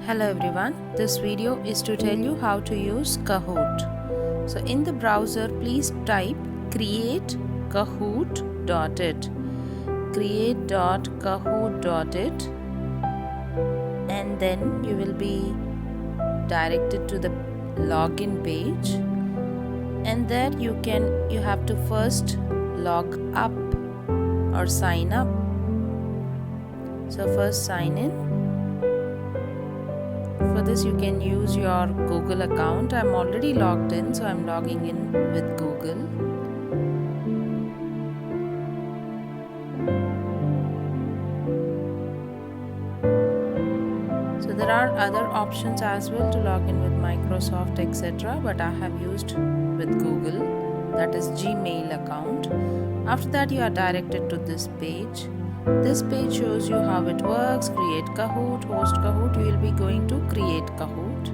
Hello everyone, this video is to tell you how to use Kahoot. So in the browser, please type create.kahoot.it create.kahoot.it and then you will be directed to the login page, and there you have to first log up or sign up. So first sign in. For this you can use your Google account. I'm already logged in, so I'm logging in with Google. So there are other options as well to log in with Microsoft, etc. But I have used with Google, that is Gmail account. After that you are directed to this page. This page shows you how it works. Create Kahoot, host Kahoot. You will be going to create Kahoot.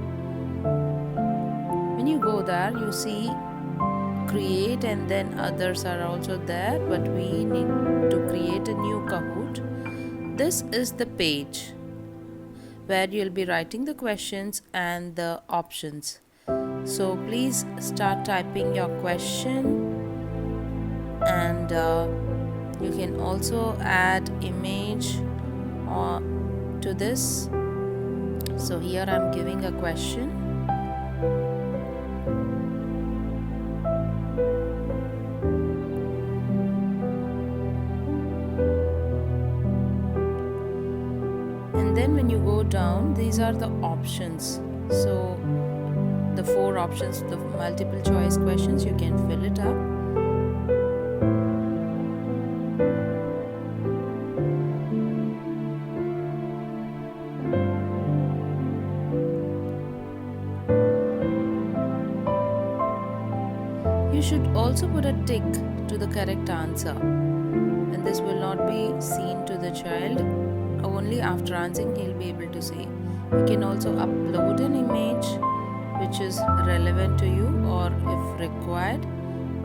When you go there, you see create and then others are also there, but we need to create a new Kahoot. This is the page where you'll be writing the questions and the options. So please start typing your question, and you can also add image to this. So here I'm giving a question. And then when you go down, these are the options. So the 4 options, the multiple choice questions, you can fill it up. You should also put a tick to the correct answer, and this will not be seen to the child. Only after answering he'll be able to see. You can also upload an image which is relevant to you, or if required.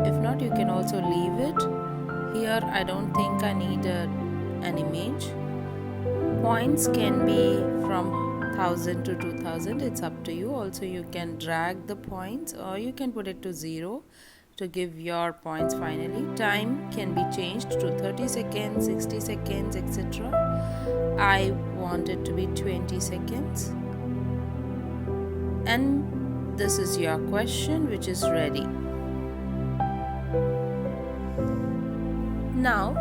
If not, you can also leave it. Here I don't think I need an image. Points can be from 1000 to 2000. It's up to you. Also you can drag the points, or you can put it to 0 to give your points finally. Time can be changed to 30 seconds, 60 seconds, etc. I want it to be 20 seconds. And this is your question, which is ready. Now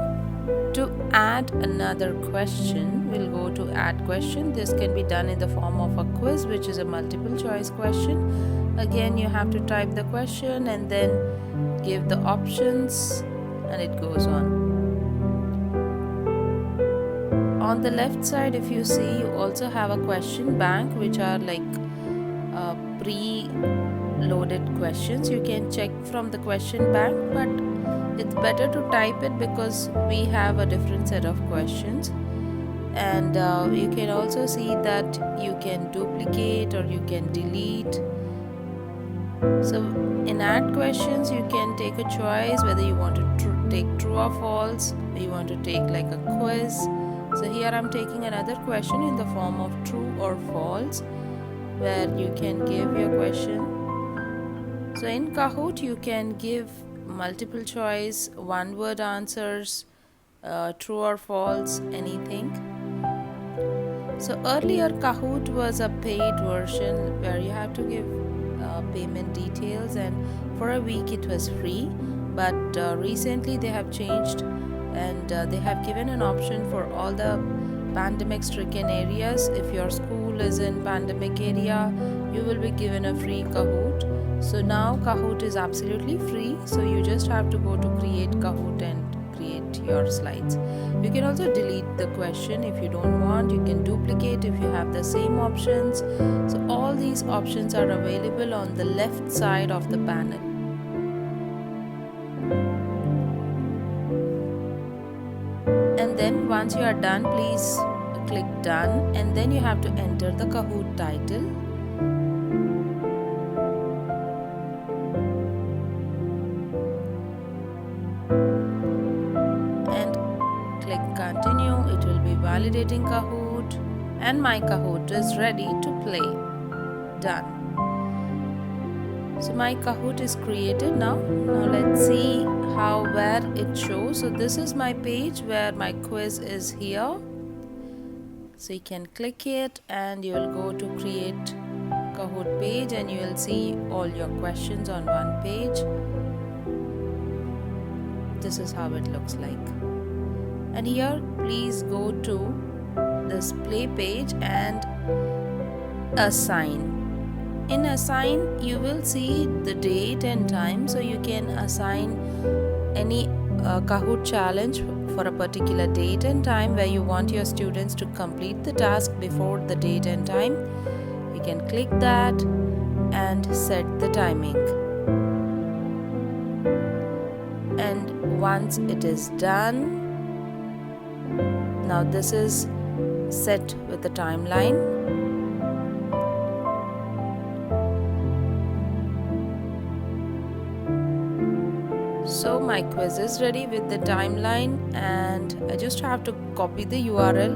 to add another question, we'll go to add question. This can be done in the form of a quiz, which is a multiple choice question. Again, you have to type the question and then give the options, and it goes on. On the left side, if you see, you also have a question bank, which are like pre-loaded questions. You can check from the question bank, but it's better to type it because we have a different set of questions. And you can also see that you can duplicate or you can delete. So in add questions, you can take a choice whether you want to take true or false, or you want to take like a quiz. So here I'm taking another question in the form of true or false, where you can give your question. So in Kahoot, you can give multiple choice, one word answers, true or false, anything. So earlier Kahoot was a paid version where you have to give payment details, and for a week it was free, but recently they have changed, and they have given an option for all the pandemic stricken areas. If your school is in pandemic area, you will be given a free Kahoot. So now Kahoot is absolutely free, so you just have to go to create Kahoot and create your slides. You can also delete the question if you don't want. You can duplicate if you have the same options. So all these options are available on the left side of the panel. And then once you are done, please click done, and then you have to enter the Kahoot title. And click continue. It will be validating Kahoot, and my Kahoot is ready to play. Done. So my Kahoot is created now. Now let's see where it shows. So this is my page where my quiz is here. So you can click it and you will go to create Kahoot page and you will see all your questions on one page. This is how it looks like. And here please go to this play page and assign. In assign you will see the date and time, so you can assign any Kahoot challenge for a particular date and time where you want your students to complete the task before the date and time. You can click that and set the timing. And once it is done, now this is set with the timeline. So my quiz is ready with the timeline, and I just have to copy the URL,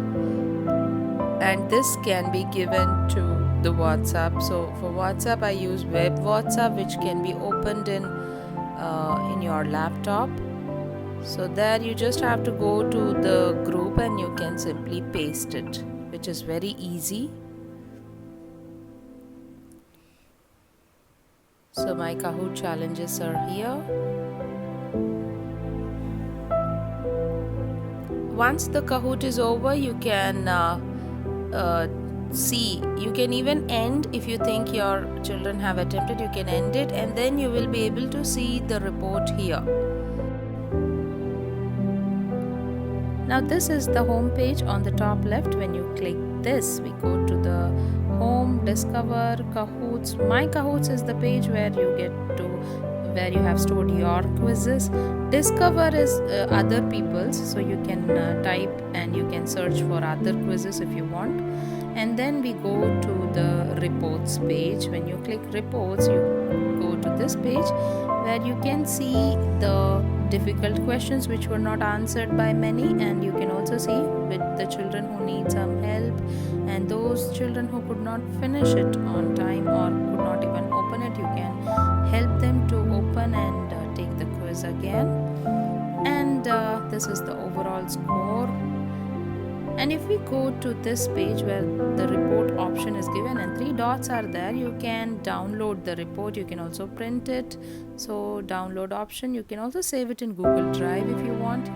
and this can be given to the WhatsApp. So for WhatsApp I use web WhatsApp, which can be opened in your laptop. So there you just have to go to the group and you can simply paste it, which is very easy. So my Kahoot challenges are here. Once the Kahoot is over, you can see, you can even end. If you think your children have attempted, you can end it, and then you will be able to see the report here. Now this is the home page on the top left. When you click this, we go to the home, discover, Kahoots. My Kahoots is the page where you get to where you have stored your quizzes. Discover is other people's, so you can type and you can search for other quizzes if you want. And then we go to the reports page. When you click reports, you go to this page where you can see the difficult questions which were not answered by many, and you can also see with the children who need some help and those children who could not finish it on time or could not even open it. You can help them to open and take the quiz again. And this is the overall score. And if we go to this page where the report option is given and 3 dots are there, you can download the report. You can also print it. So download option, you can also save it in Google Drive if you want.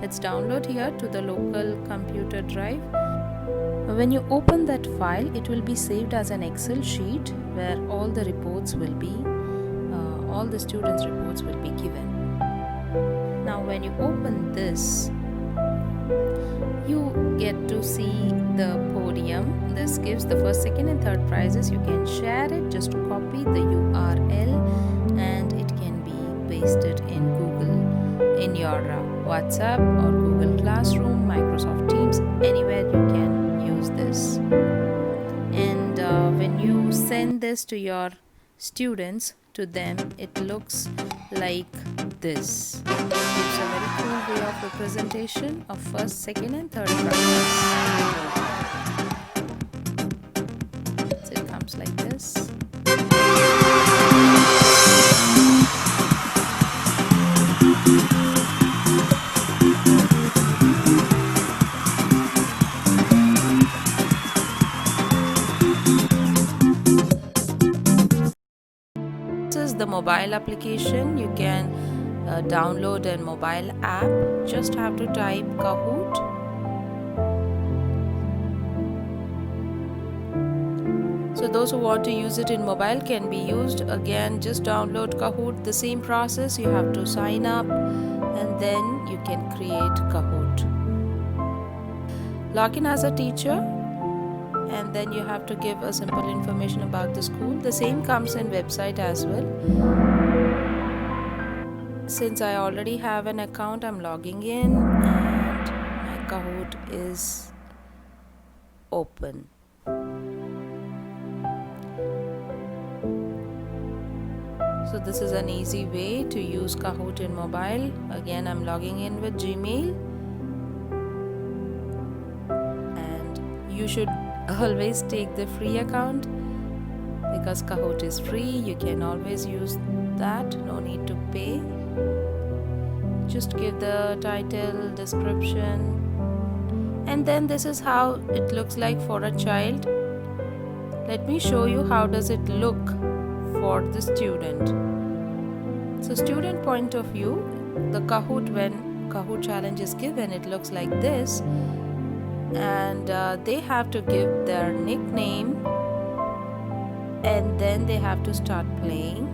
Let's download here to the local computer drive. When you open that file, it will be saved as an Excel sheet where all the reports will be, all the students' reports will be given. Now when you open this, you get to see the podium. This gives the first, second and third prizes. You can share it, just copy the URL and it can be pasted in Google, in your WhatsApp or Google Classroom, Microsoft Teams, anywhere you can use this. And when you send this to your students, to them it looks like this. It gives a very cool way of representation of first, second and third prizes. So it comes like this. This is the mobile application. You can download a mobile app. Just have to type Kahoot. So those who want to use it in mobile can be used. Again, just download Kahoot. The same process, you have to sign up and then you can create Kahoot. Log in as a teacher and then you have to give a simple information about the school. The same comes in website as well. Since I already have an account, I'm logging in and my Kahoot is open. So this is an easy way to use Kahoot in mobile. Again, I'm logging in with Gmail, and you should always take the free account because Kahoot is free. You can always use that, no need to pay. Just give the title, description, and then this is how it looks like for a child. Let me show you how does it look for the student. So student point of view, the Kahoot, when Kahoot challenge is given, it looks like this, and they have to give their nickname, and then they have to start playing.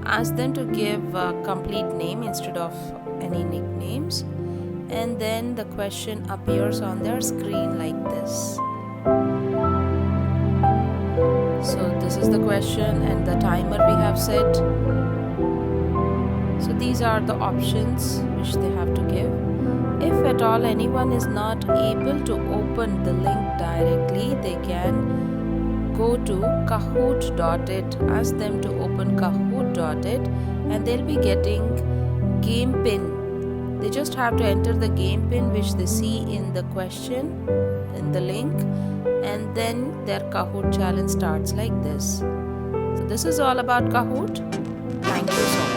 Ask them to give a complete name instead of any nicknames, and then the question appears on their screen like this. So this is the question and the timer we have set. So these are the options which they have to give. If at all anyone is not able to open the link directly, they can go to kahoot.it, ask them to open kahoot.it, and they'll be getting game pin. They just have to enter the game pin which they see in the question, in the link, and then their Kahoot challenge starts like this. So this is all about Kahoot. Thank you so much.